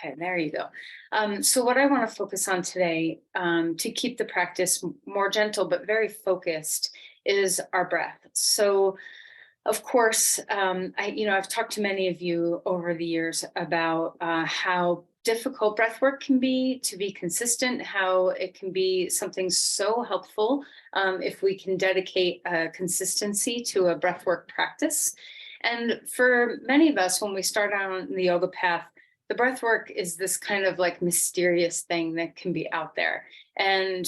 Okay, there you go. So what I want to focus on today, to keep the practice more gentle but very focused, is our breath. So, of course, I've talked to many of you over the years about how difficult breath work can be to be consistent, how it can be something so helpful if we can dedicate consistency to a breath work practice. And for many of us, when we start out on the yoga path, the breath work is this kind of like mysterious thing that can be out there. And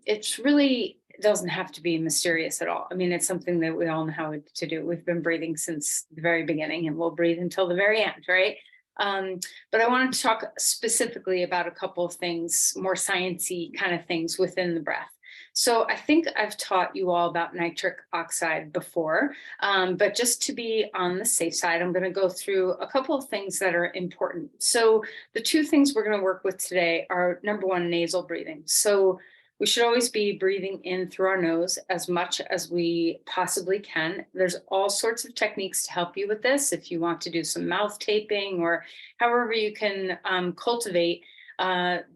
it's really doesn't have to be mysterious at all. I mean, it's something that we all know how to do. We've been breathing since the very beginning and we'll breathe until the very end, right? But I wanted to talk specifically about a couple of things, more sciencey kind of things within the breath. So I think I've taught you all about nitric oxide before, but just to be on the safe side, I'm going to go through a couple of things that are important. So the two things we're going to work with today are, number one, nasal breathing. So we should always be breathing in through our nose as much as we possibly can. There's all sorts of techniques to help you with this. If you want to do some mouth taping or however you can cultivate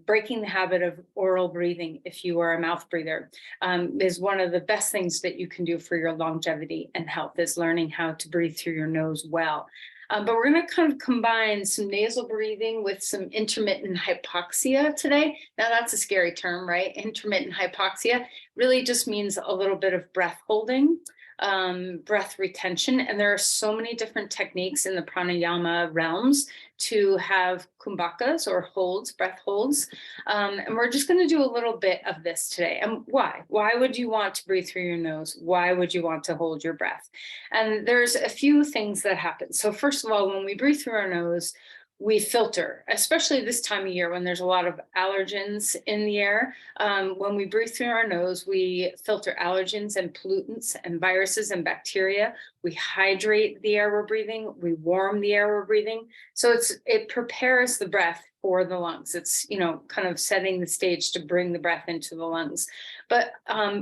breaking the habit of oral breathing, if you are a mouth breather, is one of the best things that you can do for your longevity and health, is learning how to breathe through your nose well. But we're going to kind of combine some nasal breathing with some intermittent hypoxia today. Now, that's a scary term, right? Intermittent hypoxia really just means a little bit of breath holding, breath retention. And there are so many different techniques in the pranayama realms to have kumbakas or holds, breath holds. And we're just going to do a little bit of this today. And why? Why would you want to breathe through your nose? Why would you want to hold your breath? And there's a few things that happen. So first of all, when we breathe through our nose, we filter, especially this time of year when there's a lot of allergens in the air. When we breathe through our nose, we filter allergens and pollutants and viruses and bacteria. We hydrate the air we're breathing. We warm the air we're breathing. So it prepares the breath for the lungs. It's, kind of setting the stage to bring the breath into the lungs. But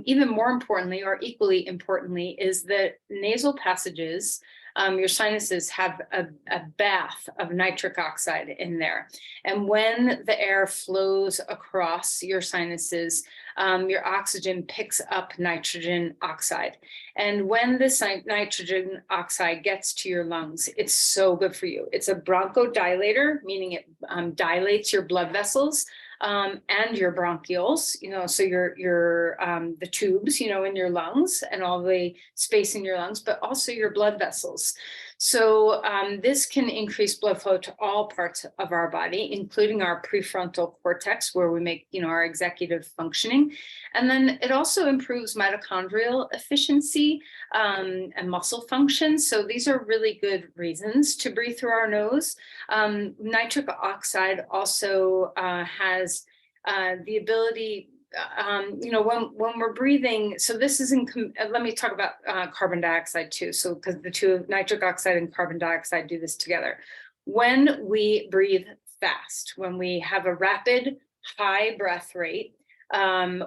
even more importantly, or equally importantly, is that nasal passages, your sinuses have a bath of nitric oxide in there. And when the air flows across your sinuses, your oxygen picks up nitrogen oxide. And when this nitrogen oxide gets to your lungs, it's so good for you. It's a bronchodilator, meaning it dilates your blood vessels. And your bronchioles, so your the tubes, in your lungs and all the space in your lungs, but also your blood vessels. So this can increase blood flow to all parts of our body, including our prefrontal cortex, where we make, our executive functioning. And then it also improves mitochondrial efficiency and muscle function. So these are really good reasons to breathe through our nose. Nitric oxide also has the ability, when we're breathing, so this is let me talk about carbon dioxide too. So because the two, nitric oxide and carbon dioxide, do this together. When we breathe fast, when we have a rapid high breath rate,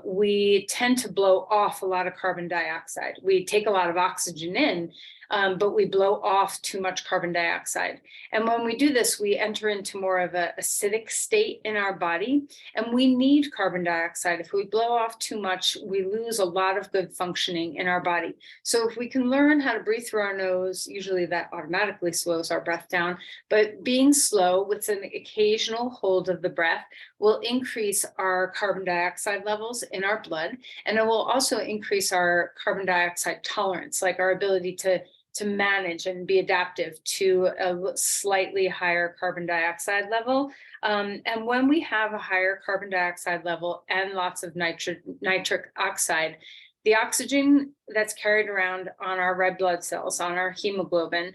we tend to blow off a lot of carbon dioxide. We take a lot of oxygen in, but we blow off too much carbon dioxide. And when we do this, we enter into more of an acidic state in our body, and we need carbon dioxide. If we blow off too much, we lose a lot of good functioning in our body. So if we can learn how to breathe through our nose, usually that automatically slows our breath down, but being slow with an occasional hold of the breath will increase our carbon dioxide levels in our blood, and it will also increase our carbon dioxide tolerance, like our ability to manage and be adaptive to a slightly higher carbon dioxide level. And when we have a higher carbon dioxide level and lots of nitric oxide, the oxygen that's carried around on our red blood cells, on our hemoglobin,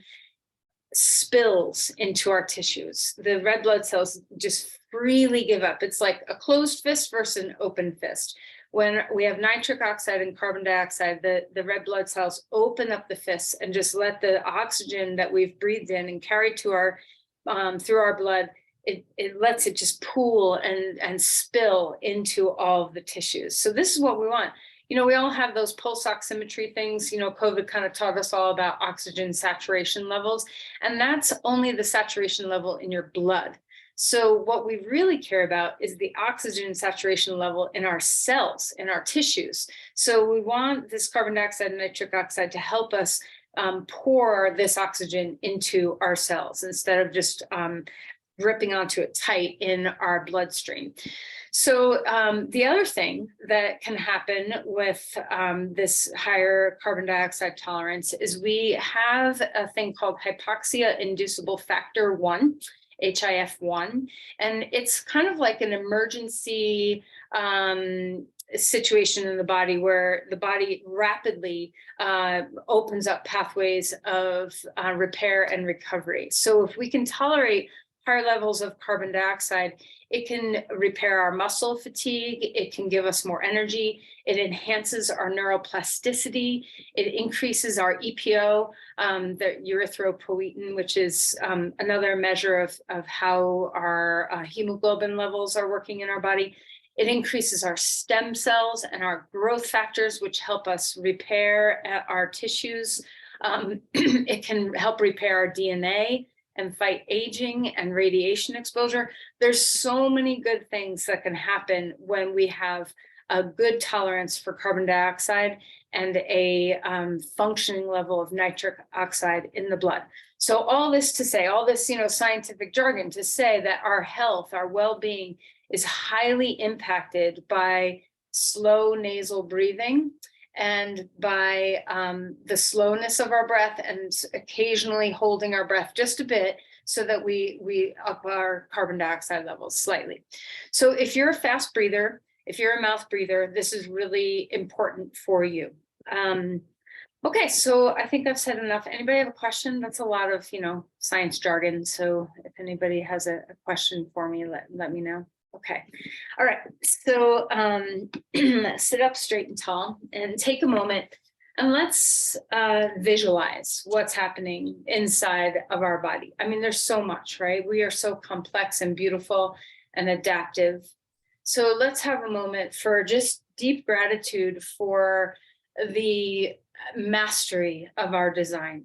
spills into our tissues. The red blood cells just freely give up. It's like a closed fist versus an open fist. When we have nitric oxide and carbon dioxide, the red blood cells open up the fists and just let the oxygen that we've breathed in and carried to our through our blood, it lets it just pool and spill into all of the tissues. So this is what we want. We all have those pulse oximetry things. COVID kind of taught us all about oxygen saturation levels, and that's only the saturation level in your blood. So what we really care about is the oxygen saturation level in our cells, in our tissues. So we want this carbon dioxide and nitric oxide to help us pour this oxygen into our cells instead of just gripping onto it tight in our bloodstream. So the other thing that can happen with this higher carbon dioxide tolerance is we have a thing called hypoxia inducible factor 1, HIF1, and it's kind of like an emergency situation in the body where the body rapidly opens up pathways of repair and recovery. So if we can tolerate higher levels of carbon dioxide, it can repair our muscle fatigue, it can give us more energy, it enhances our neuroplasticity, it increases our EPO, the erythropoietin, which is another measure of how our hemoglobin levels are working in our body. It increases our stem cells and our growth factors, which help us repair our tissues. It can help repair our DNA and fight aging and radiation exposure. There's so many good things that can happen when we have a good tolerance for carbon dioxide and a functioning level of nitric oxide in the blood. So all this to say, all this, scientific jargon to say that our health, our well-being is highly impacted by slow nasal breathing and by the slowness of our breath and occasionally holding our breath just a bit so that we up our carbon dioxide levels slightly. So if you're a fast breather, if you're a mouth breather, this is really important for you. Okay, so I think I've said enough. Anybody have a question? That's a lot of, science jargon. So if anybody has a question for me, let me know. Okay. All right. So sit up straight and tall and take a moment and let's visualize what's happening inside of our body. I mean, there's so much, right? We are so complex and beautiful and adaptive. So let's have a moment for just deep gratitude for the mastery of our design.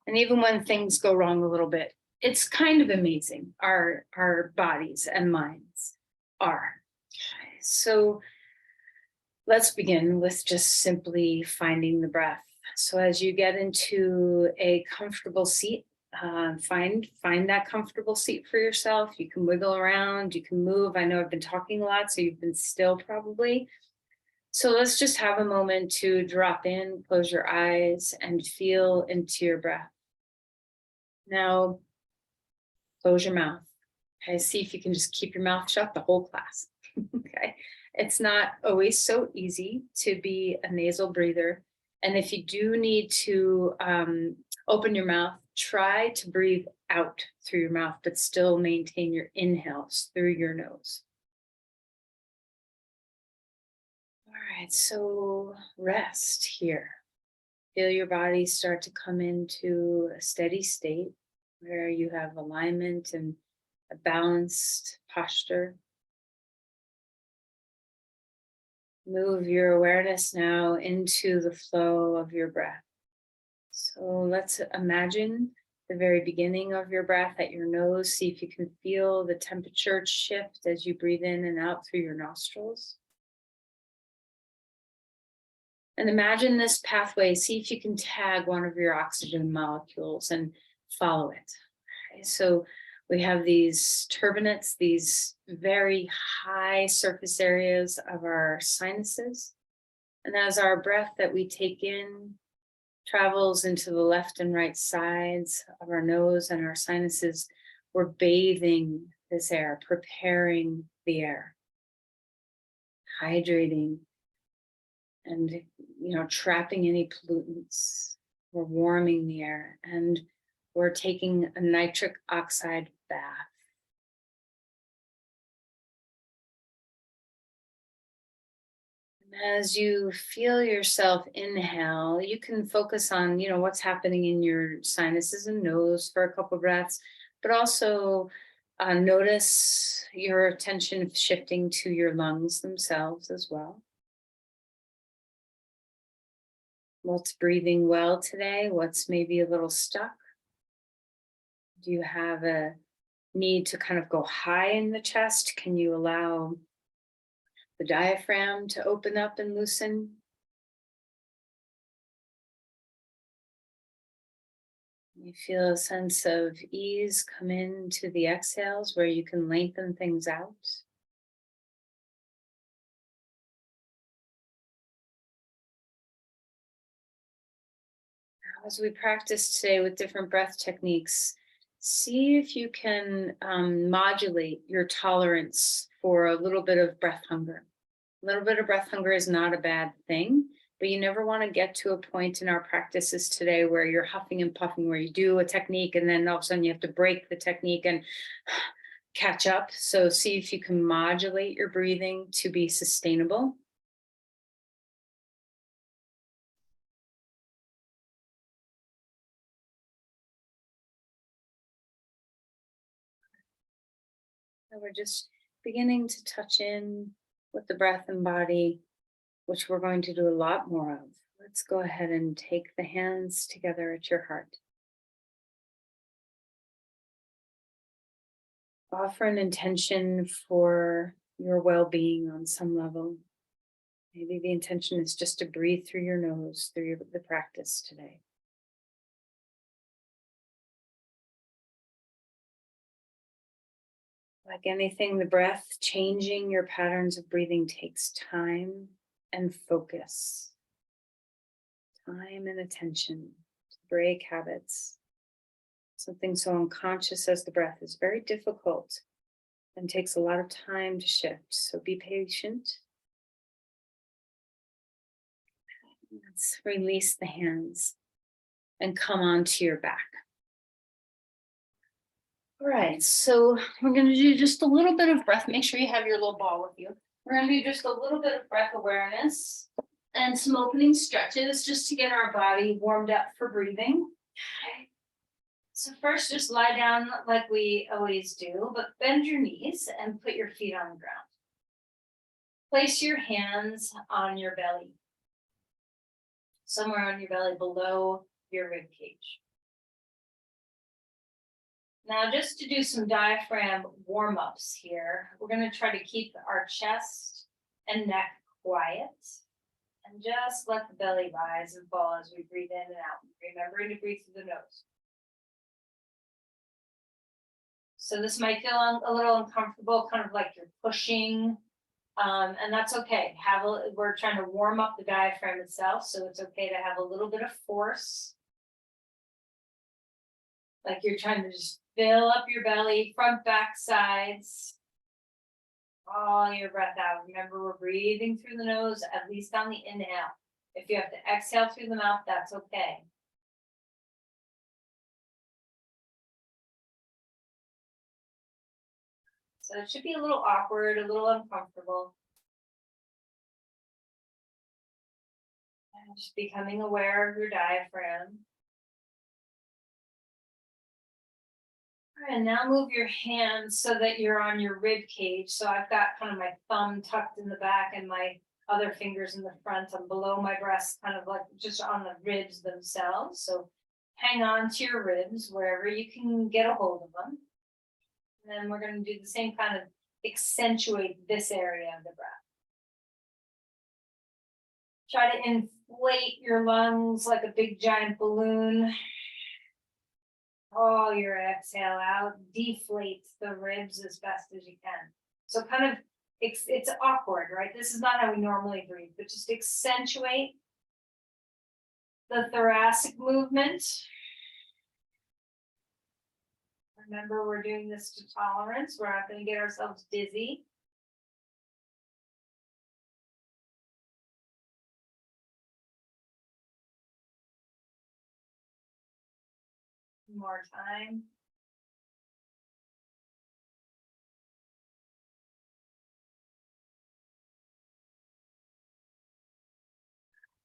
And even when things go wrong a little bit, it's kind of amazing, our bodies and minds are. So let's begin with just simply finding the breath. So as you get into a comfortable seat, find that comfortable seat for yourself. You can wiggle around, you can move. I know I've been talking a lot, so you've been still probably. So let's just have a moment to drop in, close your eyes, and feel into your breath. Now, close your mouth. Okay, see if you can just keep your mouth shut the whole class. Okay, it's not always so easy to be a nasal breather. And if you do need to open your mouth, try to breathe out through your mouth, but still maintain your inhales through your nose. All right, so rest here. Feel your body start to come into a steady state where you have alignment and a balanced posture. Move your awareness now into the flow of your breath. So let's imagine the very beginning of your breath at your nose. See if you can feel the temperature shift as you breathe in and out through your nostrils. And imagine this pathway. See if you can tag one of your oxygen molecules and follow it. Okay, so we have these turbinates, these very high surface areas of our sinuses. And as our breath that we take in travels into the left and right sides of our nose and our sinuses, we're bathing this air, preparing the air, hydrating, and trapping any pollutants. We're warming the air, and we're taking a nitric oxide bath. And as you feel yourself inhale, you can focus on, what's happening in your sinuses and nose for a couple breaths, but also notice your attention shifting to your lungs themselves as well. What's breathing well today? What's maybe a little stuck? Do you have a need to kind of go high in the chest, can you allow the diaphragm to open up and loosen? You feel a sense of ease come into the exhales where you can lengthen things out. As we practice today with different breath techniques, see if you can modulate your tolerance for a little bit of breath hunger. A little bit of breath hunger is not a bad thing, but you never want to get to a point in our practices today where you're huffing and puffing, where you do a technique and then all of a sudden you have to break the technique and catch up. So see if you can modulate your breathing to be sustainable. So we're just beginning to touch in with the breath and body, which we're going to do a lot more of. Let's go ahead and take the hands together at your heart. Offer an intention for your well-being on some level. Maybe the intention is just to breathe through your nose, through the practice today. Like anything, the breath, changing your patterns of breathing takes time and focus. Time and attention to break habits. Something so unconscious as the breath is very difficult and takes a lot of time to shift. So be patient. Let's release the hands and come onto your back. All right, so we're going to do just a little bit of breath. Make sure you have your little ball with you. We're going to do just a little bit of breath awareness and some opening stretches just to get our body warmed up for breathing. Okay. So first, just lie down like we always do, but bend your knees and put your feet on the ground. Place your hands on your belly, somewhere on your belly below your rib cage. Now, just to do some diaphragm warm-ups here, we're going to try to keep our chest and neck quiet and just let the belly rise and fall as we breathe in and out. Remembering to breathe through the nose. So this might feel a little uncomfortable, kind of like you're pushing, and that's okay. We're trying to warm up the diaphragm itself, so it's okay to have a little bit of force. Like you're trying to just fill up your belly, front, back, sides. All your breath out. Remember, we're breathing through the nose, at least on the inhale. If you have to exhale through the mouth, that's okay. So it should be a little awkward, a little uncomfortable. And just becoming aware of your diaphragm. All right, and now move your hands so that you're on your rib cage. So I've got kind of my thumb tucked in the back and my other fingers in the front. I'm below my breast, kind of like just on the ribs themselves. So hang on to your ribs wherever you can get a hold of them. And then we're going to do the same kind of accentuate this area of the breath. Try to inflate your lungs like a big giant balloon. All your exhale out, deflate the ribs as best as you can. So kind of, it's awkward, right? This is not how we normally breathe, but just accentuate the thoracic movement. Remember, we're doing this to tolerance. We're not going to get ourselves dizzy. More time.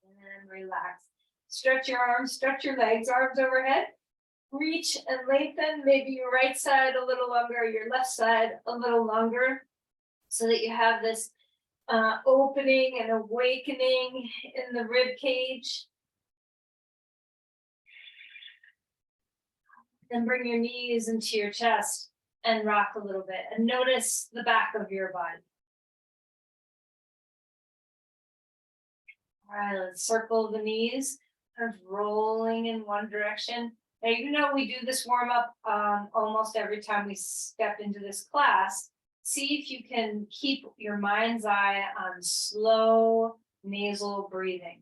And then relax. Stretch your arms, stretch your legs, arms overhead. Reach and lengthen, maybe your right side a little longer, your left side a little longer, so that you have this opening and awakening in the rib cage. Then bring your knees into your chest. and rock a little bit and notice the back of your body. All right, let's circle the knees, kind of rolling in one direction. Now, you know, we do this warm up almost every time we step into this class. See if you can keep your mind's eye on slow nasal breathing.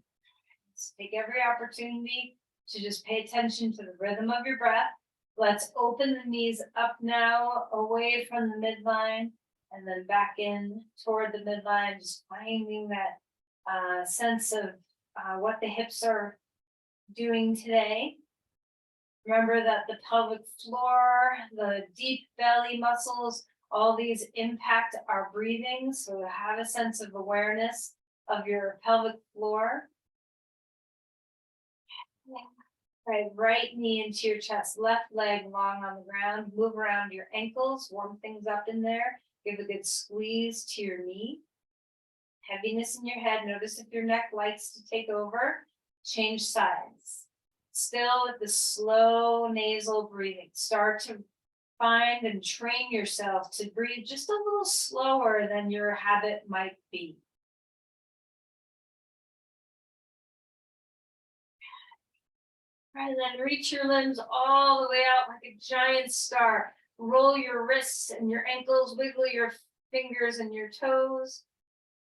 Let's take every opportunity to just pay attention to the rhythm of your breath. Let's open the knees up now, away from the midline, and then back in toward the midline, just finding that sense of what the hips are doing today. Remember that the pelvic floor, the deep belly muscles, all these impact our breathing. So have a sense of awareness of your pelvic floor. Right knee into your chest, left leg long on the ground. Move around your ankles, warm things up in there. Give a good squeeze to your knee. Heaviness in your head. Notice if your neck likes to take over. Change sides. Still with the slow nasal breathing. Start to find and train yourself to breathe just a little slower than your habit might be. All right, then reach your limbs all the way out like a giant star. Roll your wrists and your ankles, wiggle your fingers and your toes.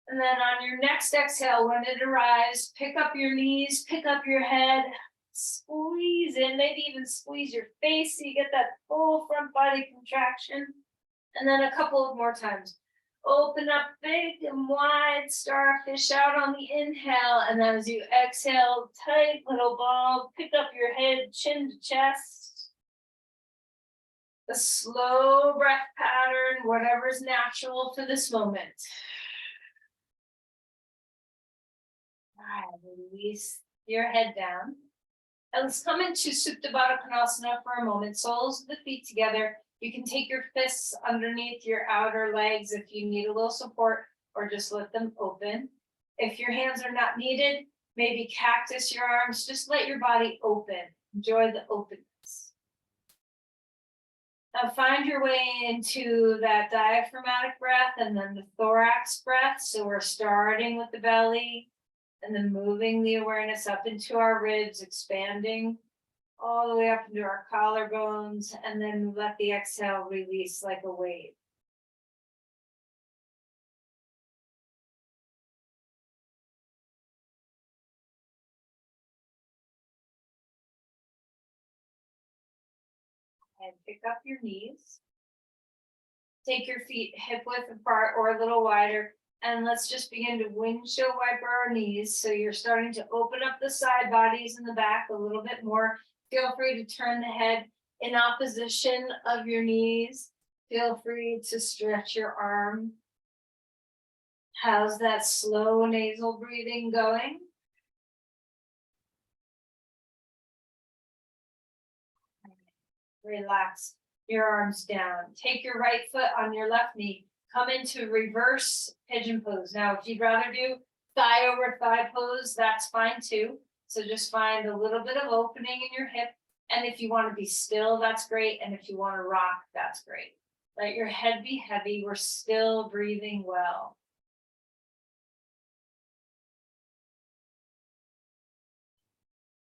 And then on your next exhale, when it arrives, pick up your knees, pick up your head, squeeze in, maybe even squeeze your face so you get that full front body contraction. And then a couple of more times. Open up big and wide, starfish out on the inhale. And then as you exhale, tight little ball, pick up your head, chin to chest. A slow breath pattern, whatever's natural for this moment. All right, release your head down. And let's come into Supta Baddha Konasana for a moment. Soles of the feet together. You can take your fists underneath your outer legs if you need a little support, or just let them open. If your hands are not needed, maybe cactus your arms. Just let your body open. Enjoy the openness. Now find your way into that diaphragmatic breath and then the thorax breath. So we're starting with the belly and then moving the awareness up into our ribs, expanding all the way up into our collarbones, and then let the exhale release like a wave. And pick up your knees. Take your feet hip width apart or a little wider, and let's just begin to windshield wiper our knees. So you're starting to open up the side bodies in the back a little bit more. Feel free to turn the head in opposition of your knees. Feel free to stretch your arm. How's that slow nasal breathing going? Relax your arms down. Take your right foot on your left knee. Come into reverse pigeon pose. Now, if you'd rather do thigh over thigh pose, that's fine too. So just find a little bit of opening in your hip. And if you want to be still, that's great. And if you want to rock, that's great. Let your head be heavy. We're still breathing well.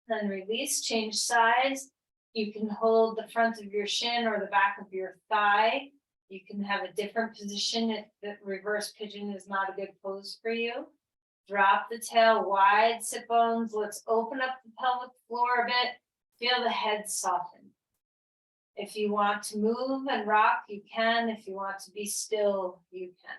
Then release, change sides. You can hold the front of your shin or the back of your thigh. You can have a different position if the reverse pigeon is not a good pose for you. Drop the tail wide, sit bones. Let's open up the pelvic floor a bit. Feel the head soften. If you want to move and rock, you can. If you want to be still, you can.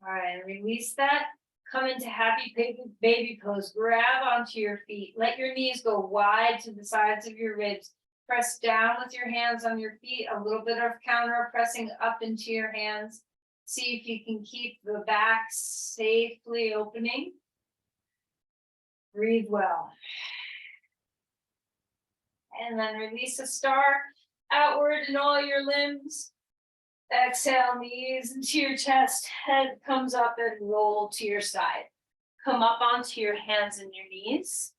All right, release that. Come into happy baby pose. Grab onto your feet. Let your knees go wide to the sides of your ribs. Press down with your hands on your feet. A little bit of counter pressing up into your hands. See if you can keep the back safely opening. Breathe well. And then release a star outward in all your limbs. Exhale, knees into your chest, head comes up and roll to your side. Come up onto your hands and your knees.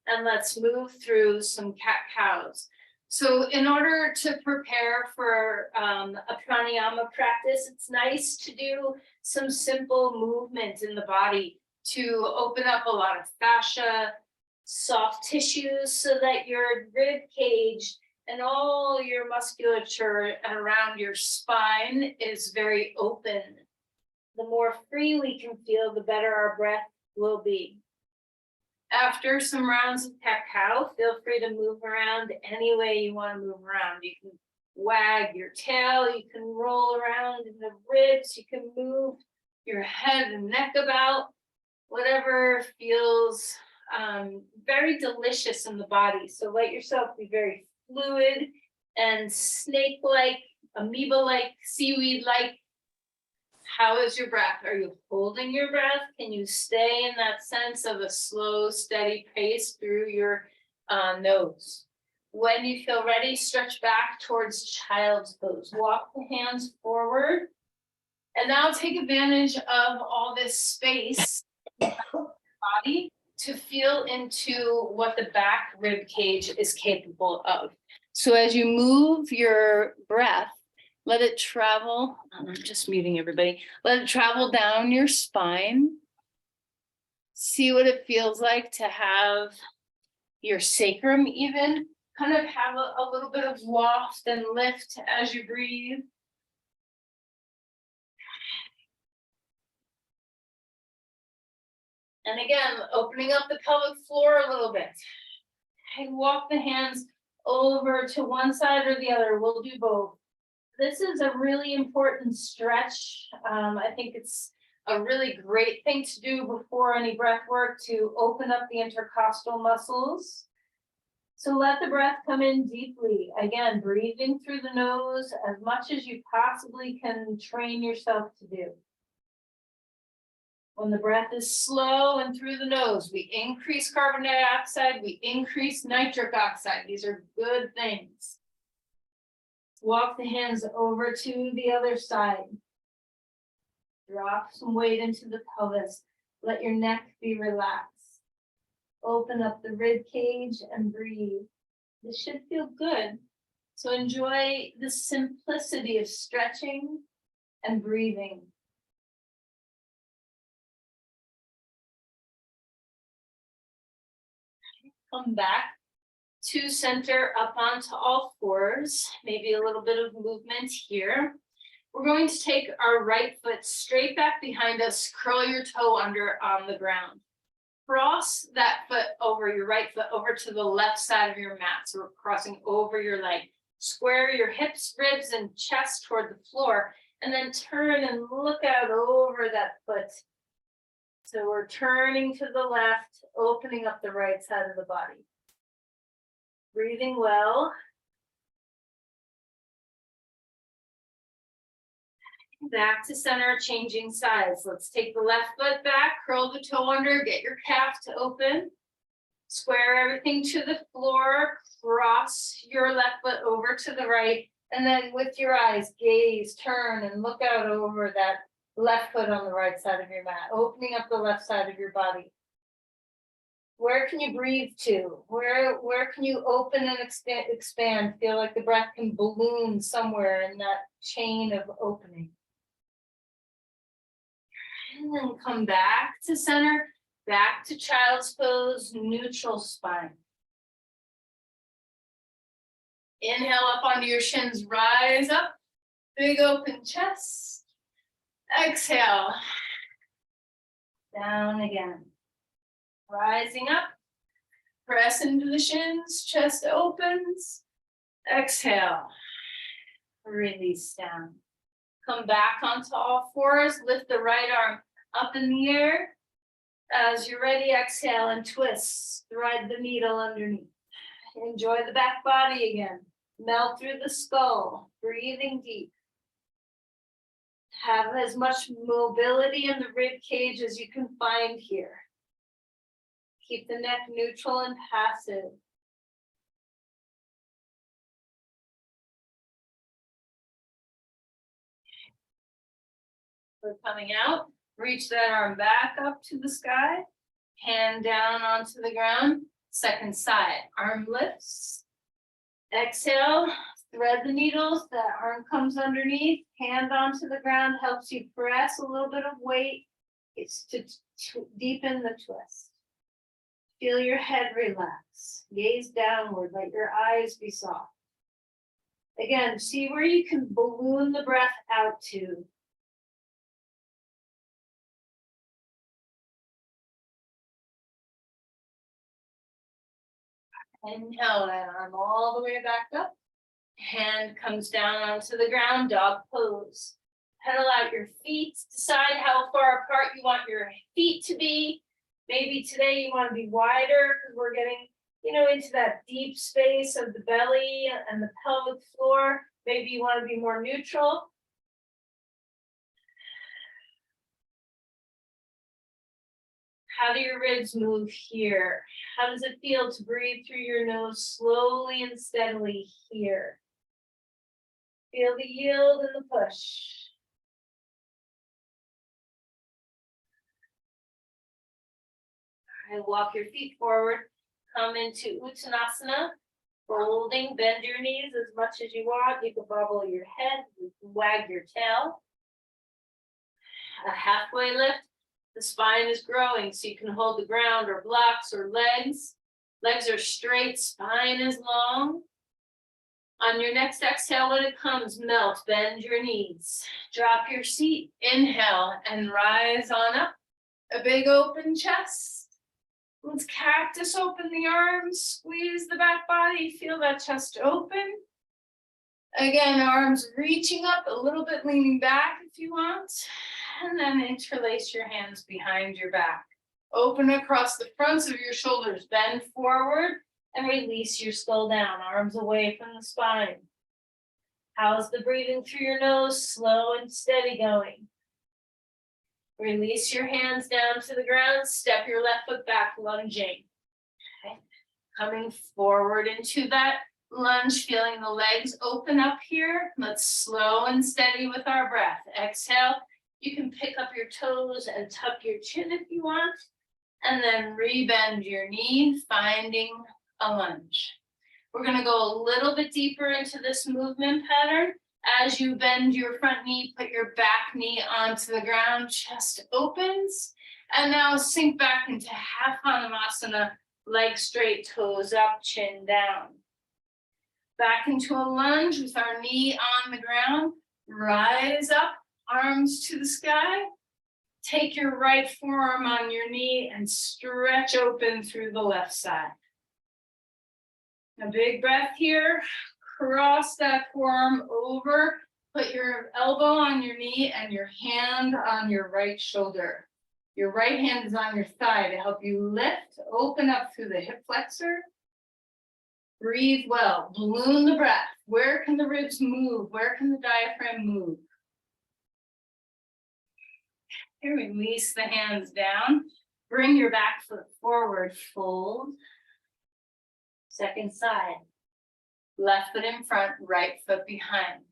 And let's move through some cat-cows. So in order to prepare for a pranayama practice, it's nice to do some simple movement in the body to open up a lot of fascia, soft tissues, so that your rib cage and all your musculature around your spine is very open. The more free we can feel, the better our breath will be. After some rounds of cat-cow, feel free to move around any way you want to move around. You can wag your tail, you can roll around in the ribs, you can move your head and neck about, whatever feels very delicious in the body. So let yourself be very fluid and snake-like, amoeba-like, seaweed-like. How is your breath? Are you holding your breath? Can you stay in that sense of a slow, steady pace through your nose? When you feel ready, stretch back towards child's pose. Walk the hands forward. And now take advantage of all this space in your body to feel into what the back rib cage is capable of. So as you move your breath, let it travel. I'm just muting everybody. Let it travel down your spine. See what it feels like to have your sacrum even kind of have a little bit of waft and lift as you breathe. And again, opening up the pelvic floor a little bit. And walk the hands over to one side or the other. We'll do both. This is a really important stretch. I think it's a really great thing to do before any breath work to open up the intercostal muscles. So let the breath come in deeply. Again, breathing through the nose as much as you possibly can train yourself to do. When the breath is slow and through the nose, we increase carbon dioxide, we increase nitric oxide. These are good things. Walk the hands over to the other side. Drop some weight into the pelvis. Let your neck be relaxed. Open up the rib cage and breathe. This should feel good. So enjoy the simplicity of stretching and breathing. Come back to center, up onto all fours, maybe a little bit of movement here. We're going to take our right foot straight back behind us, curl your toe under on the ground. Cross that foot over, your right foot over to the left side of your mat. So we're crossing over your leg. Square your hips, ribs, and chest toward the floor, and then turn and look out over that foot. So we're turning to the left, opening up the right side of the body. Breathing well. Back to center, changing sides. Let's take the left foot back, curl the toe under, get your calf to open. Square everything to the floor, cross your left foot over to the right, and then with your eyes, gaze, turn, and look out over that left foot on the right side of your mat, opening up the left side of your body. Where can you breathe to? Where can you open and expand? Feel like the breath can balloon somewhere in that chain of opening. And then come back to center, back to child's pose, neutral spine. Inhale up onto your shins, rise up, big open chest. Exhale, down again. Rising up, press into the shins, chest opens. Exhale, release down. Come back onto all fours, lift the right arm up in the air. As you're ready, exhale and twist, thread the needle underneath. Enjoy the back body again. Melt through the skull, breathing deep. Have as much mobility in the rib cage as you can find here. Keep the neck neutral and passive. We're coming out. Reach that arm back up to the sky. Hand down onto the ground. Second side, arm lifts. Exhale, thread the needles, the arm comes underneath, hand onto the ground, helps you press a little bit of weight. It's to deepen the twist. Feel your head relax, gaze downward, let your eyes be soft. Again, see where you can balloon the breath out to. Inhale that arm all the way back up. Hand comes down onto the ground, dog pose. Pedal out your feet, decide how far apart you want your feet to be. Maybe today you want to be wider because we're getting, into that deep space of the belly and the pelvic floor. Maybe you want to be more neutral. How do your ribs move here? How does it feel to breathe through your nose slowly and steadily here? Feel the yield and the push. All right, walk your feet forward. Come into Uttanasana. Folding, bend your knees as much as you want. You can bobble your head, you can wag your tail. A halfway lift. The spine is growing, so you can hold the ground or blocks or legs. Legs are straight, spine is long. On your next exhale, when it comes, melt, bend your knees. Drop your seat, inhale, and rise on up. A big open chest. Let's cactus open the arms, squeeze the back body, feel that chest open. Again, arms reaching up, a little bit leaning back if you want. And then interlace your hands behind your back. Open across the fronts of your shoulders, bend forward and release your skull down, arms away from the spine. How's the breathing through your nose? Slow and steady going. Release your hands down to the ground, step your left foot back, lunging. Okay. Coming forward into that lunge, feeling the legs open up here. Let's slow and steady with our breath. Exhale. You can pick up your toes and tuck your chin if you want, and then rebend your knee, finding a lunge. We're going to go a little bit deeper into this movement pattern. As you bend your front knee, put your back knee onto the ground, chest opens, and now sink back into half Hanumasana, legs straight, toes up, chin down. Back into a lunge with our knee on the ground, rise up, arms to the sky. Take your right forearm on your knee and stretch open through the left side. A big breath here. Cross that forearm over. Put your elbow on your knee and your hand on your right shoulder. Your right hand is on your thigh to help you lift, open up through the hip flexor. Breathe well, balloon the breath. Where can the ribs move? Where can the diaphragm move? Here, release the hands down. Bring your back foot forward, fold. Second side. Left foot in front, right foot behind.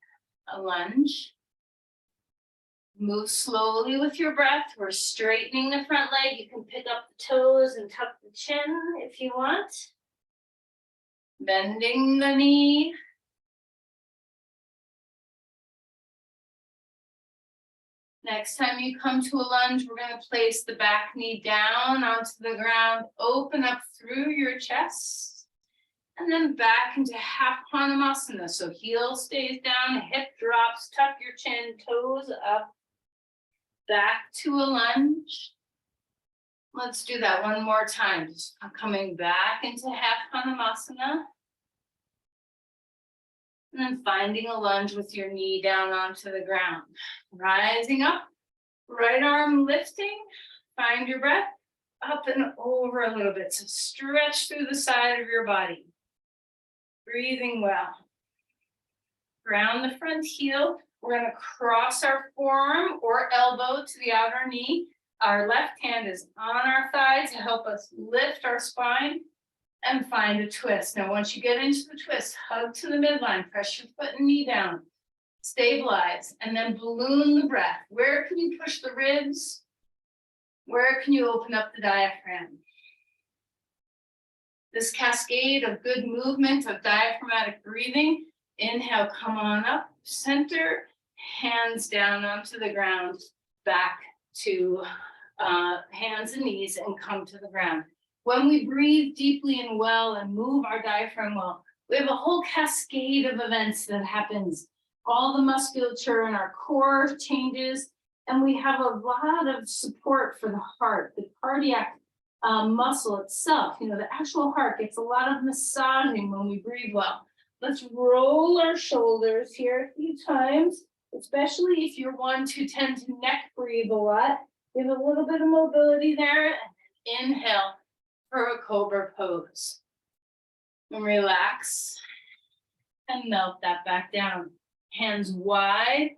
A lunge. Move slowly with your breath. We're straightening the front leg. You can pick up the toes and tuck the chin if you want. Bending the knee. Next time you come to a lunge, we're going to place the back knee down onto the ground, open up through your chest, and then back into half Hanumasana. So heel stays down, hip drops, tuck your chin, toes up, back to a lunge. Let's do that one more time. Just coming back into half Hanumasana. And then finding a lunge with your knee down onto the ground. Rising up, right arm lifting. Find your breath, up and over a little bit. So stretch through the side of your body. Breathing well. Ground the front heel. We're going to cross our forearm or elbow to the outer knee. Our left hand is on our thigh to help us lift our spine. And find a twist. Now, once you get into the twist, hug to the midline, press your foot and knee down, stabilize, and then balloon the breath. Where can you push the ribs? Where can you open up the diaphragm? this cascade of good movement of diaphragmatic breathing. Inhale, come on up, center, hands down onto the ground, back to hands and knees, and come to the ground. When we breathe deeply and well and move our diaphragm well, we have a whole cascade of events that happens. All the musculature in our core changes, and we have a lot of support for the heart, the cardiac muscle itself. You know, the actual heart gets a lot of massaging when we breathe well. Let's roll our shoulders here a few times, especially if you're one who tend to neck breathe a lot. Give a little bit of mobility there, and inhale for a cobra pose. And relax and melt that back down. Hands wide.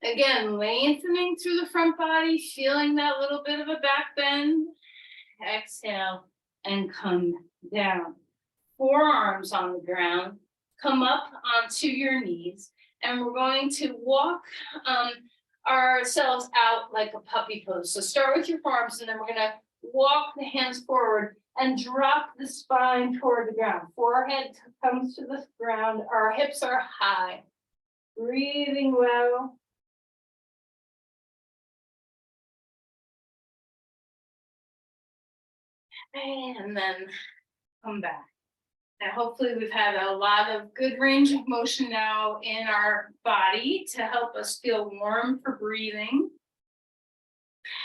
Again, lengthening through the front body, feeling that little bit of a back bend. Exhale and come down. Forearms on the ground. Come up onto your knees. And we're going to walk ourselves out like a puppy pose. So start with your forearms, and then we're going to walk the hands forward and drop the spine toward the ground. Forehead comes to the ground. Our hips are high. Breathing well. And then come back. And hopefully we've had a lot of good range of motion now in our body to help us feel warm for breathing.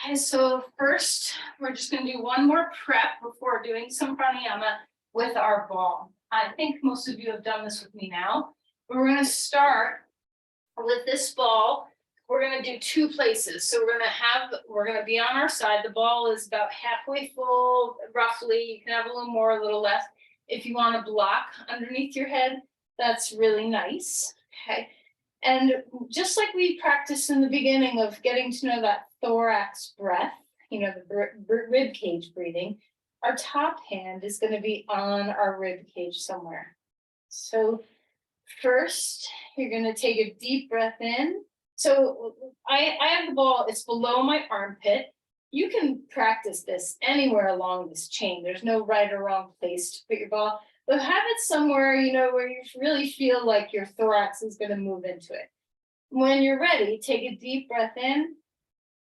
Okay, so first, we're just going to do one more prep before doing some pranayama with our ball. I think most of you have done this with me now. We're going to start with this ball. We're going to do two places. So we're going to be on our side. The ball is about halfway full, roughly. You can have a little more, a little less. If you want to block underneath your head, that's really nice. Okay. And just like we practiced in the beginning of getting to know that thorax breath, you know, the rib cage breathing, our top hand is going to be on our rib cage somewhere. So first, you're going to take a deep breath in. So I have the ball, it's below my armpit. You can practice this anywhere along this chain. There's no right or wrong place to put your ball, but have it somewhere, you know, where you really feel like your thorax is going to move into it. When you're ready, take a deep breath in,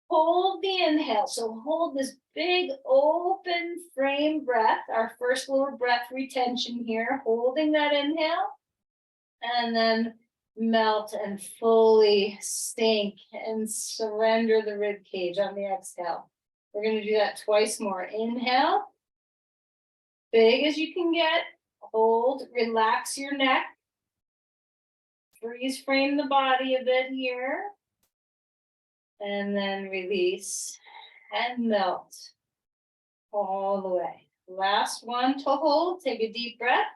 hold the inhale. So hold this big open frame breath, our first little breath retention here, holding that inhale, and then melt and fully sink and surrender the rib cage on the exhale. We're going to do that twice more. Inhale, big as you can get. Hold, relax your neck. Freeze frame the body a bit here. And then release and melt all the way. Last one to hold. Take a deep breath.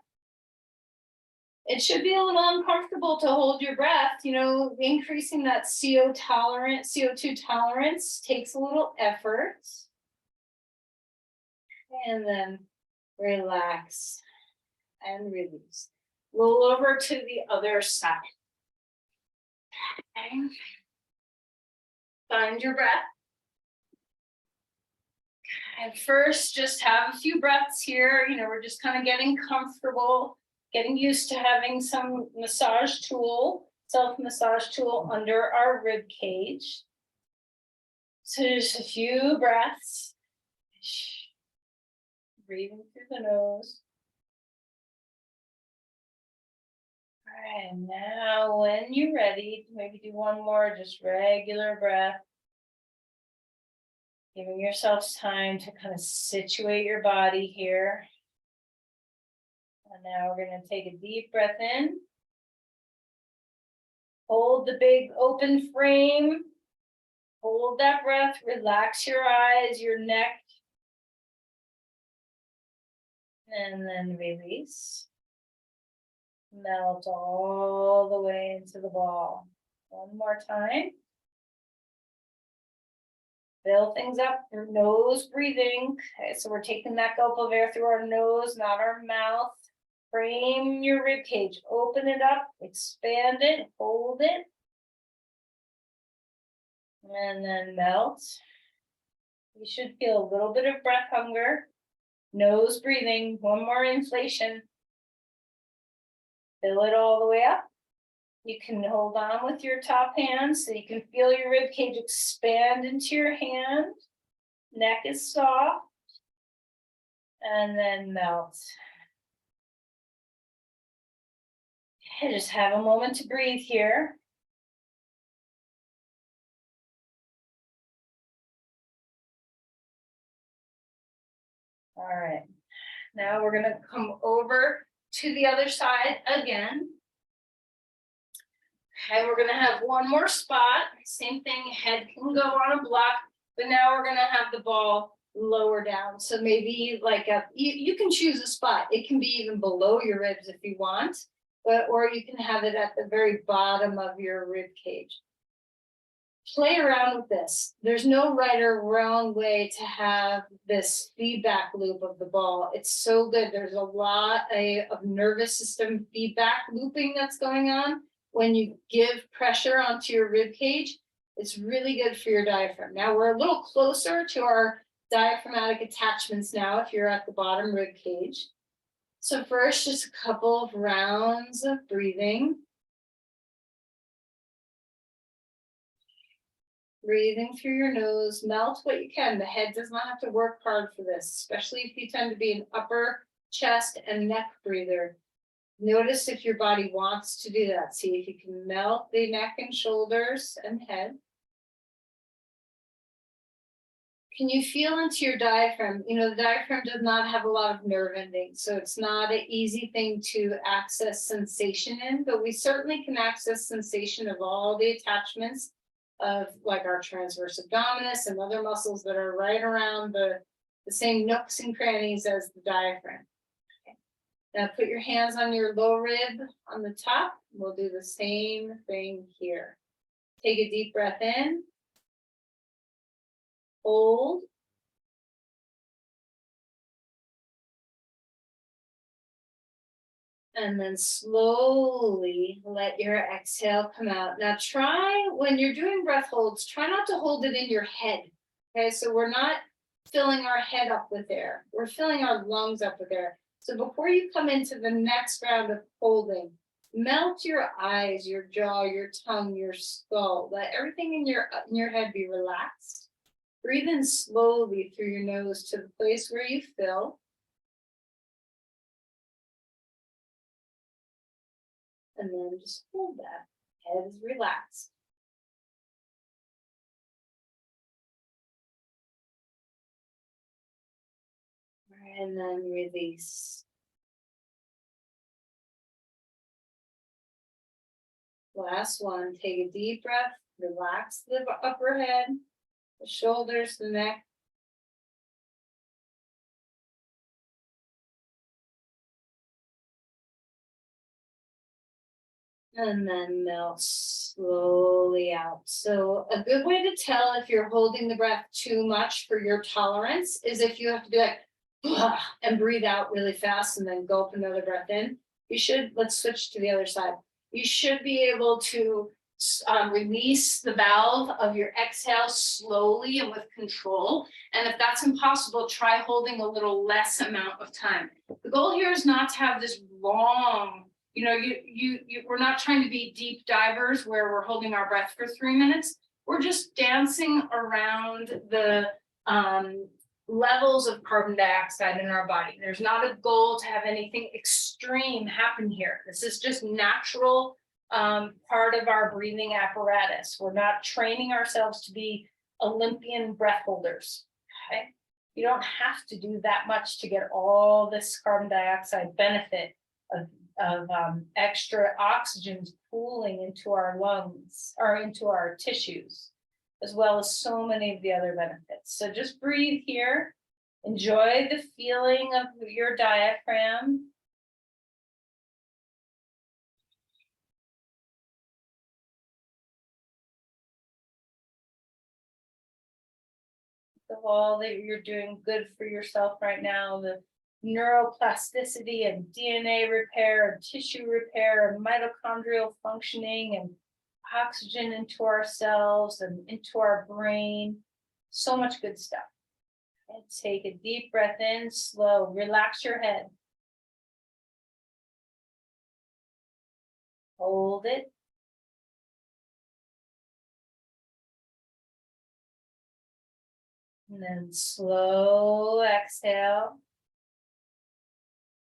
It should be a little uncomfortable to hold your breath. You know, increasing that CO2 tolerance takes a little effort. And then relax and release. Roll over to the other side. Okay. Find your breath. And first, just have a few breaths here. You know, we're just kind of getting comfortable, getting used to having some massage tool, self-massage tool under our rib cage. So just a few breaths. Breathing through the nose. All right, now when you're ready, maybe do one more, just regular breath. Giving yourself time to kind of situate your body here. And now we're going to take a deep breath in. Hold the big open frame. Hold that breath. Relax your eyes, your neck. And then release. Melt all the way into the ball. One more time. Fill things up through nose breathing. Okay, so we're taking that gulp of air through our nose, not our mouth. Frame your rib cage. Open it up, expand it, hold it. And then melt. You should feel a little bit of breath hunger. Nose breathing, one more inflation. Fill it all the way up. You can hold on with your top hand so you can feel your rib cage expand into your hand. Neck is soft. And then melt. Okay, just have a moment to breathe here. All right, now we're gonna come over to the other side again. Okay, we're gonna have one more spot, same thing, head can go on a block, but now we're gonna have the ball lower down. So maybe like you can choose a spot. It can be even below your ribs if you want, or you can have it at the very bottom of your rib cage. Play around with this. There's no right or wrong way to have this feedback loop of the ball. It's so good. There's a lot of nervous system feedback looping that's going on. When you give pressure onto your rib cage, it's really good for your diaphragm. Now we're a little closer to our diaphragmatic attachments now if you're at the bottom rib cage. So first, just a couple of rounds of breathing. Breathing through your nose, melt what you can. The head does not have to work hard for this, especially if you tend to be an upper chest and neck breather. Notice if your body wants to do that. See if you can melt the neck and shoulders and head. Can you feel into your diaphragm? You know, the diaphragm does not have a lot of nerve endings, so it's not an easy thing to access sensation in, but we certainly can access sensation of all the attachments of like our transverse abdominis and other muscles that are right around the same nooks and crannies as the diaphragm. Okay. Now put your hands on your low rib on the top. We'll do the same thing here. Take a deep breath in. Hold. And then slowly let your exhale come out. Now try, when you're doing breath holds, try not to hold it in your head. Okay, so we're not filling our head up with air. We're filling our lungs up with air. So before you come into the next round of holding, melt your eyes, your jaw, your tongue, your skull. Let everything in your head be relaxed. Breathe in slowly through your nose to the place where you fill. And then just hold that. Head is relaxed. And then release. Last one, take a deep breath, relax the upper head, the shoulders, the neck. And then melt slowly out. So a good way to tell if you're holding the breath too much for your tolerance is if you have to be like, and breathe out really fast and then gulp another breath in. You should, let's switch to the other side. You should be able to release the valve of your exhale slowly and with control. And if that's impossible, try holding a little less amount of time. The goal here is not to have this long, you know, we're not trying to be deep divers where we're holding our breath for 3 minutes. We're just dancing around the levels of carbon dioxide in our body. There's not a goal to have anything extreme happen here. This is just natural part of our breathing apparatus. We're not training ourselves to be Olympian breath holders. Okay, you don't have to do that much to get all this carbon dioxide benefit of extra oxygen pooling into our lungs or into our tissues, as well as so many of the other benefits. So just breathe here. Enjoy the feeling of your diaphragm. All that you're doing good for yourself right now, the neuroplasticity and DNA repair and tissue repair and mitochondrial functioning and oxygen into our cells and into our brain. So much good stuff. And take a deep breath in, slow, relax your head. Hold it. And then slow exhale.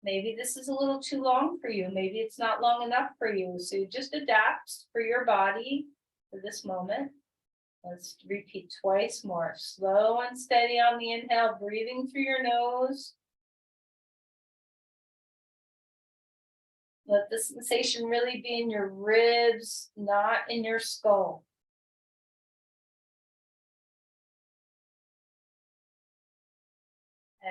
Maybe this is a little too long for you. Maybe it's not long enough for you. So you just adapt for your body for this moment. Let's repeat twice more. Slow and steady on the inhale, breathing through your nose. Let the sensation really be in your ribs, not in your skull.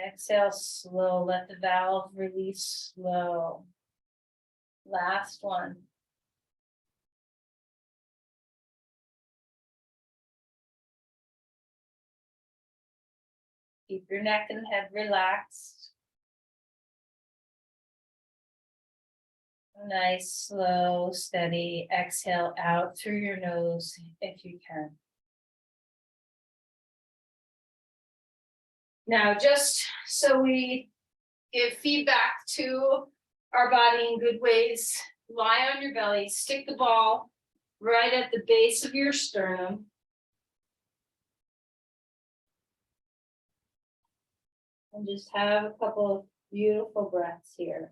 Exhale slow, let the valve release slow. Last one. Keep your neck and head relaxed. Nice, slow, steady exhale out through your nose if you can. Now, just so we give feedback to our body in good ways, lie on your belly, stick the ball right at the base of your sternum. And just have a couple of beautiful breaths here.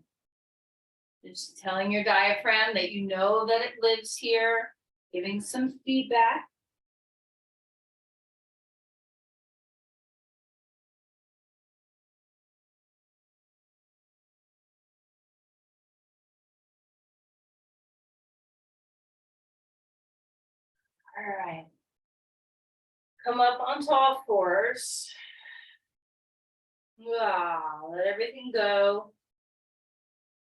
Just telling your diaphragm that you know that it lives here, giving some feedback. All right. Come up onto all fours. Let everything go.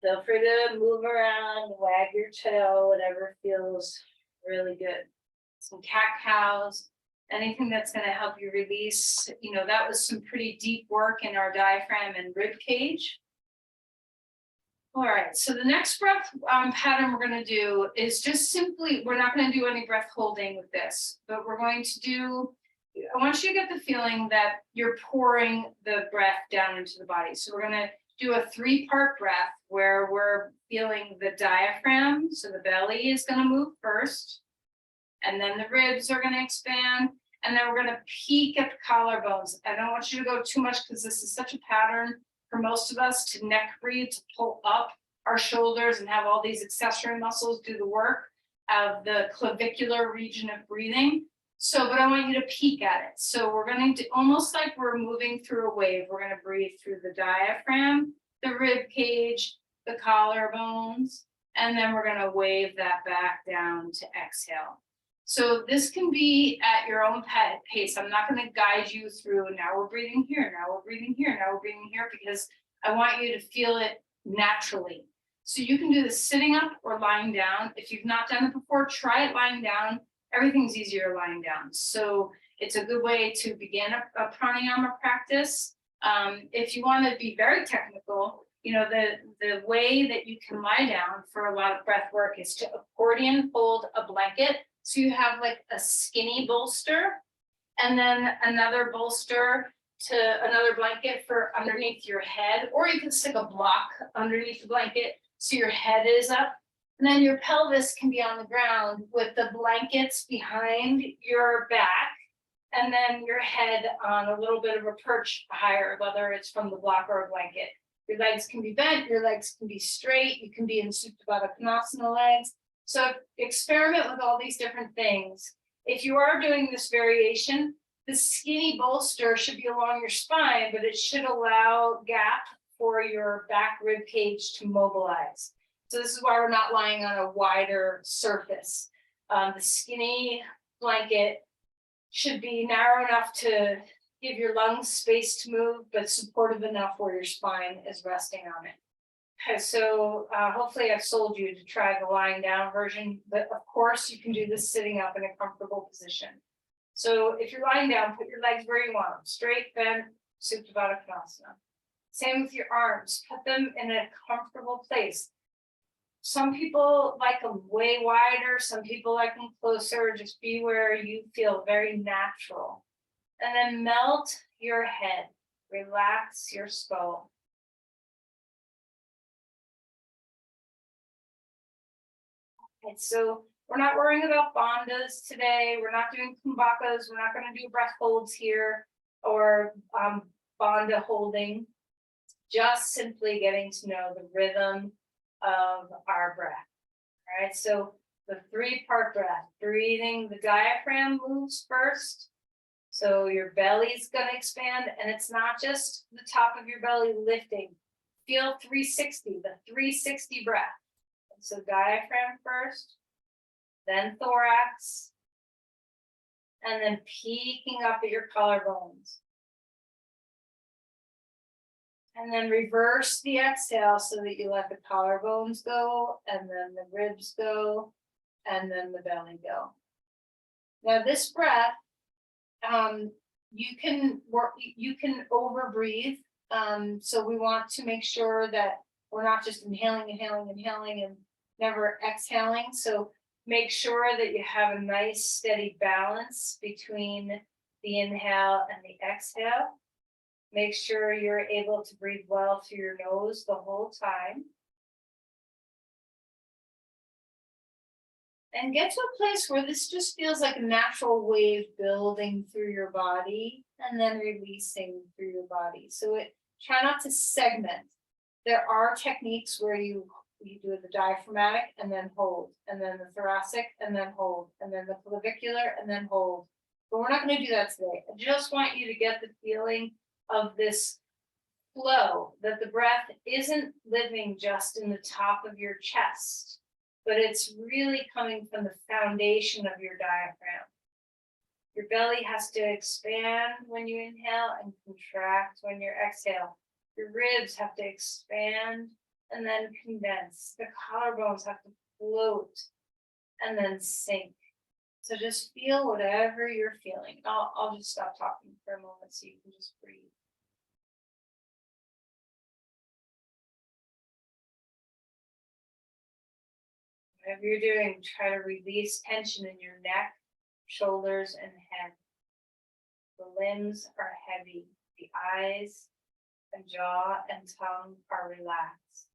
Feel free to move around, wag your tail, whatever feels really good. Some cat cows, anything that's going to help you release. You know, that was some pretty deep work in our diaphragm and rib cage. All right, so the next breath pattern we're going to do is just simply, we're not going to do any breath holding with this, but we're going to do, I want you to get the feeling that you're pouring the breath down into the body. So we're going to do a 3-part breath where we're feeling the diaphragm. So the belly is going to move first, and then the ribs are going to expand, and then we're going to peek at the collarbones. I don't want you to go too much because this is such a pattern for most of us to neck breathe, to pull up our shoulders and have all these accessory muscles do the work of the clavicular region of breathing. So, but I want you to peek at it. So we're going to do almost like we're moving through a wave. We're going to breathe through the diaphragm, the rib cage, the collarbones, and then we're going to wave that back down to exhale. So this can be at your own pace. I'm not going to guide you through, now we're breathing here, now we're breathing here, now we're breathing here, because I want you to feel it naturally. So you can do this sitting up or lying down. If you've not done it before, try it lying down. Everything's easier lying down. So it's a good way to begin a pranayama practice. If you want to be very technical, you know, the way that you can lie down for a lot of breath work is to accordion fold a blanket. So you have like a skinny bolster and then another bolster to another blanket for underneath your head, or you can stick a block underneath the blanket so your head is up. And then your pelvis can be on the ground with the blankets behind your back, and then your head on a little bit of a perch higher, whether it's from the block or a blanket. Your legs can be bent, your legs can be straight, you can be in Supta Baddha Konasana legs. So experiment with all these different things. If you are doing this variation, the skinny bolster should be along your spine, but it should allow gap for your back rib cage to mobilize. So this is why we're not lying on a wider surface. The skinny blanket should be narrow enough to give your lungs space to move, but supportive enough where your spine is resting on it. Okay, so hopefully I've sold you to try the lying down version, but of course you can do this sitting up in a comfortable position. So if you're lying down, put your legs where you want them, straight, bent, Supta Baddha Konasana. Same with your arms, put them in a comfortable place. Some people like them way wider, some people like them closer, just be where you feel very natural. And then melt your head. relax your skull. And so we're not worrying about bandhas today. We're not doing kumbakas. We're not going to do breath holds here or bandha holding. Just simply getting to know the rhythm of our breath. All right, so the 3-part breath, breathing, the diaphragm moves first. So your belly's going to expand, and it's not just the top of your belly lifting. Feel 360, the 360 breath. So diaphragm first, then thorax, and then peeking up at your collarbones. And then reverse the exhale so that you let the collarbones go, and then the ribs go, and then the belly go. Now this breath, you can over breathe. So we want to make sure that we're not just inhaling and never exhaling. So make sure that you have a nice steady balance between the inhale and the exhale. Make sure you're able to breathe well through your nose the whole time. And get to a place where this just feels like a natural wave building through your body and then releasing through your body. So try not to segment. There are techniques where you do the diaphragmatic and then hold, and then the thoracic and then hold, and then the clavicular and then hold. But we're not going to do that today. I just want you to get the feeling of this flow, that the breath isn't living just in the top of your chest, but it's really coming from the foundation of your diaphragm. Your belly has to expand when you inhale and contract when you exhale. Your ribs have to expand and then condense. The collarbones have to float and then sink. So just feel whatever you're feeling. I'll just stop talking for a moment so you can just breathe. Whatever you're doing, try to release tension in your neck, shoulders, and head. The limbs are heavy. The eyes and jaw and tongue are relaxed.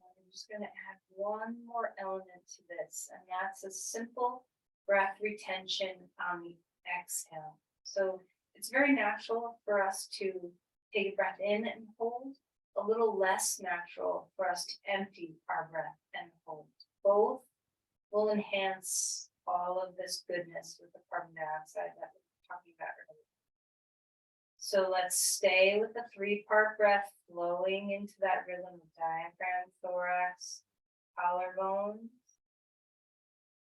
I'm just going to add one more element to this, and that's a simple breath retention on the exhale. So it's very natural for us to take a breath in and hold, a little less natural for us to empty our breath and hold. Both will enhance all of this goodness with the carbon dioxide that we were talking about earlier. So let's stay with the 3-part breath flowing into that rhythm of diaphragm, thorax, collarbones.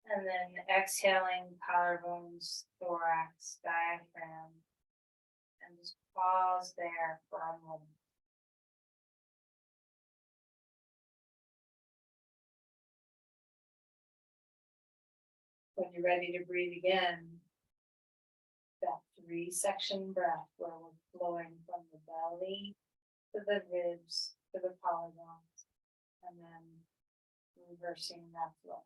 And then exhaling collarbones, thorax, diaphragm. And just pause there for a moment. When you're ready to breathe again, that 3-section breath where we're flowing from the belly to the ribs to the collarbones, and then reversing that flow.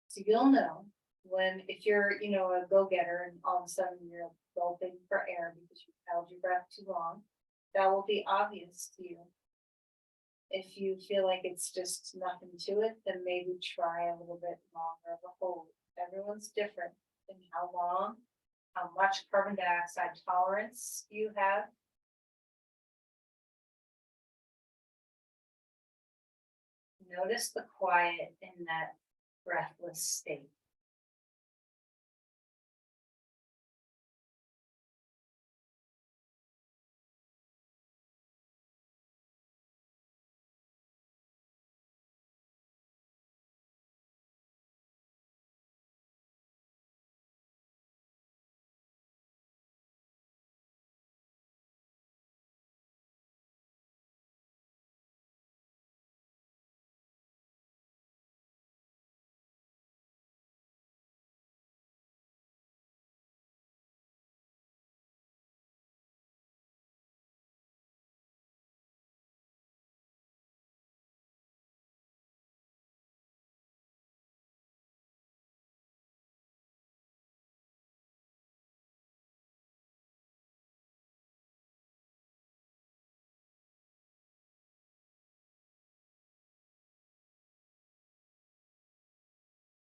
So you'll know when, if you're, a go-getter and all of a sudden you're gulping for air because you held your breath too long, that will be obvious to you. If you feel like it's just nothing to it, then maybe try a little bit longer of a hold. Everyone's different in how long, how much carbon dioxide tolerance you have. Notice the quiet in that breathless state.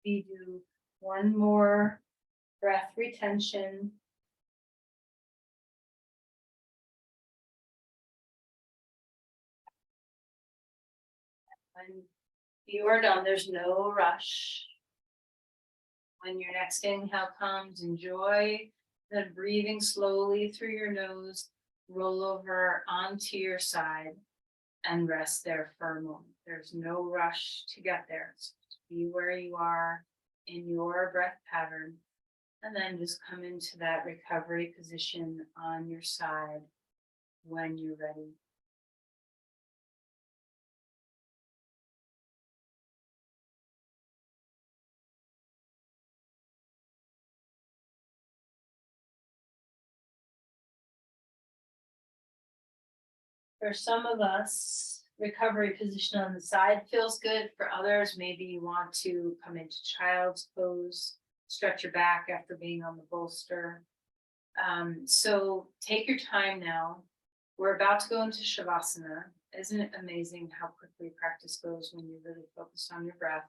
We do one more breath retention. When you are done, there's no rush. When your next inhale comes, enjoy the breathing slowly through your nose, roll over onto your side and rest there for a moment. There's no rush to get there. So just be where you are in your breath pattern, and then just come into that recovery position on your side when you're ready. For some of us, recovery position on the side feels good. For others, maybe you want to come into child's pose, stretch your back after being on the bolster. So take your time now. We're about to go into Shavasana. Isn't it amazing how quickly practice goes when you really focus on your breath?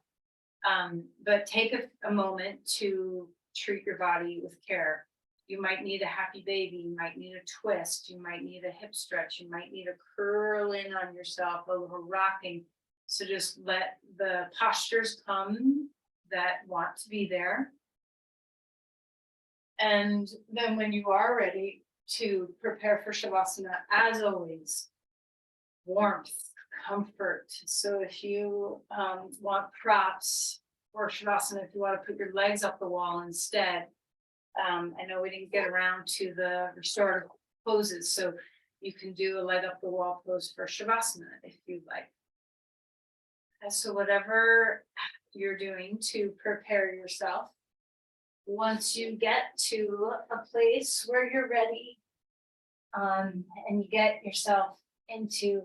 But take a moment to treat your body with care. You might need a happy baby, you might need a twist, you might need a hip stretch, you might need a curl in on yourself, a little rocking. So just let the postures come that want to be there. And then when you are ready to prepare for Shavasana, as always, warmth, comfort. So if you want props for Shavasana, if you want to put your legs up the wall instead, I know we didn't get around to the restorative poses, so you can do a leg up the wall pose for Shavasana if you'd like. And so whatever you're doing to prepare yourself, once you get to a place where you're ready, and you get yourself into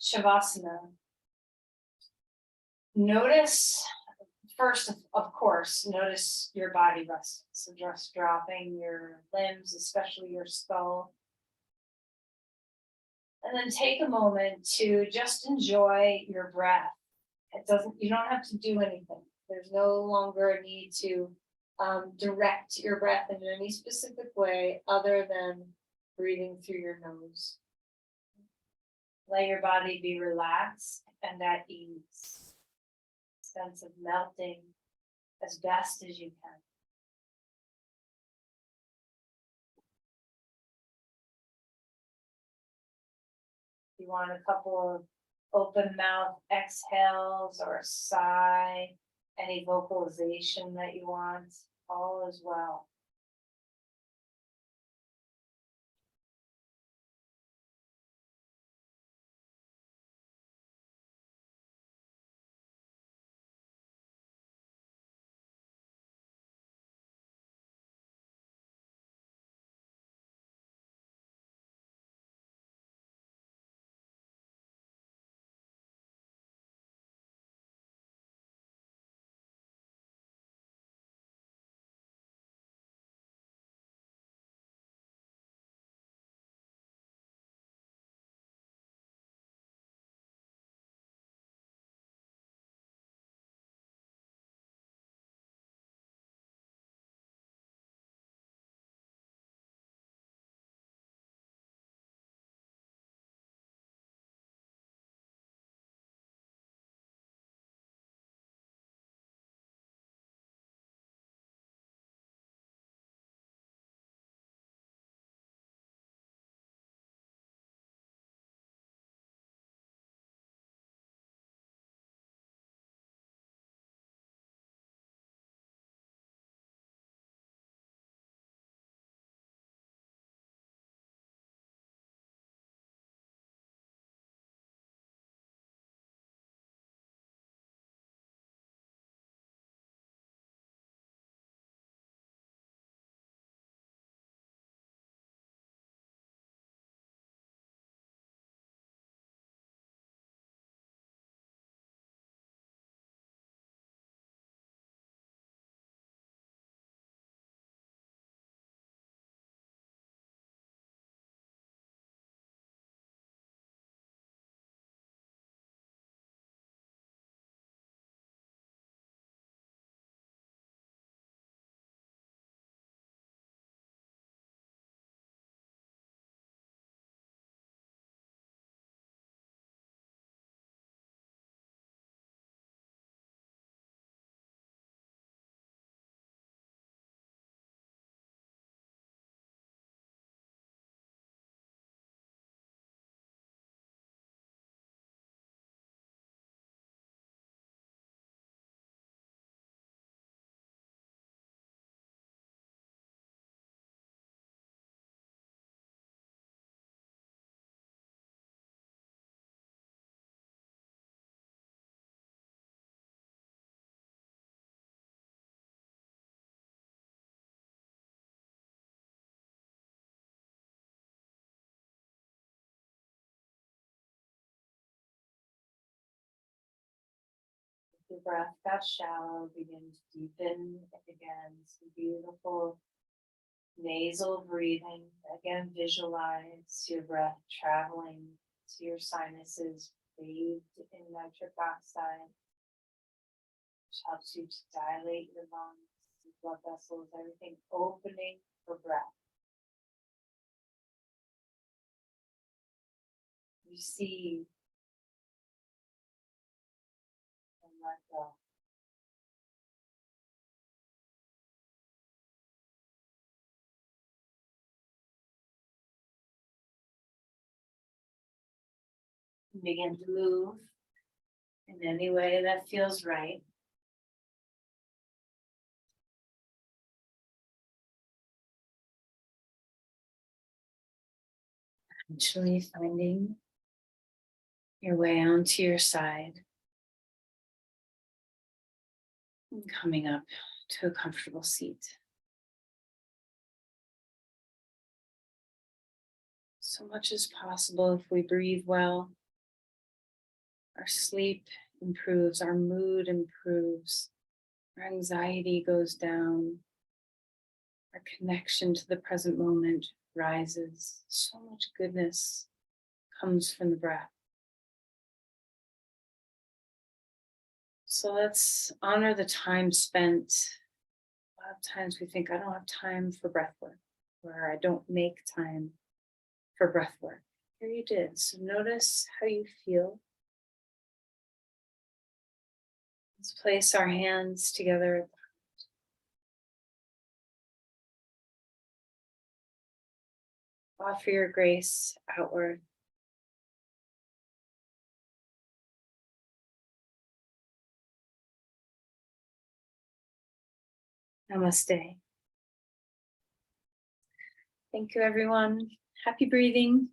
Shavasana, notice first, of course, notice your body resting. So just dropping your limbs, especially your skull. And then take a moment to just enjoy your breath. You don't have to do anything. There's no longer a need to direct your breath in any specific way other than breathing through your nose. Let your body be relaxed and at ease. Sense of melting as best as you can. You want a couple of open mouth exhales or a sigh, any vocalization that you want, all as well. Your breath got shallow, begin to deepen again. Some beautiful nasal breathing. Again, visualize your breath traveling to your sinuses, bathed in nitric oxide, which helps you to dilate your lungs, your blood vessels, everything opening for breath. Receive and let go. Begin to move in any way that feels right. Eventually finding your way onto your side and coming up to a comfortable seat. So much as possible, if we breathe well, our sleep improves, our mood improves, our anxiety goes down, our connection to the present moment rises. So much goodness comes from the breath. So let's honor the time spent. A lot of times we think, I don't have time for breath work, or I don't make time for breath work. Here you did. So notice how you feel. Let's place our hands together at the Offer your grace outward. Namaste. Thank you, everyone. Happy breathing.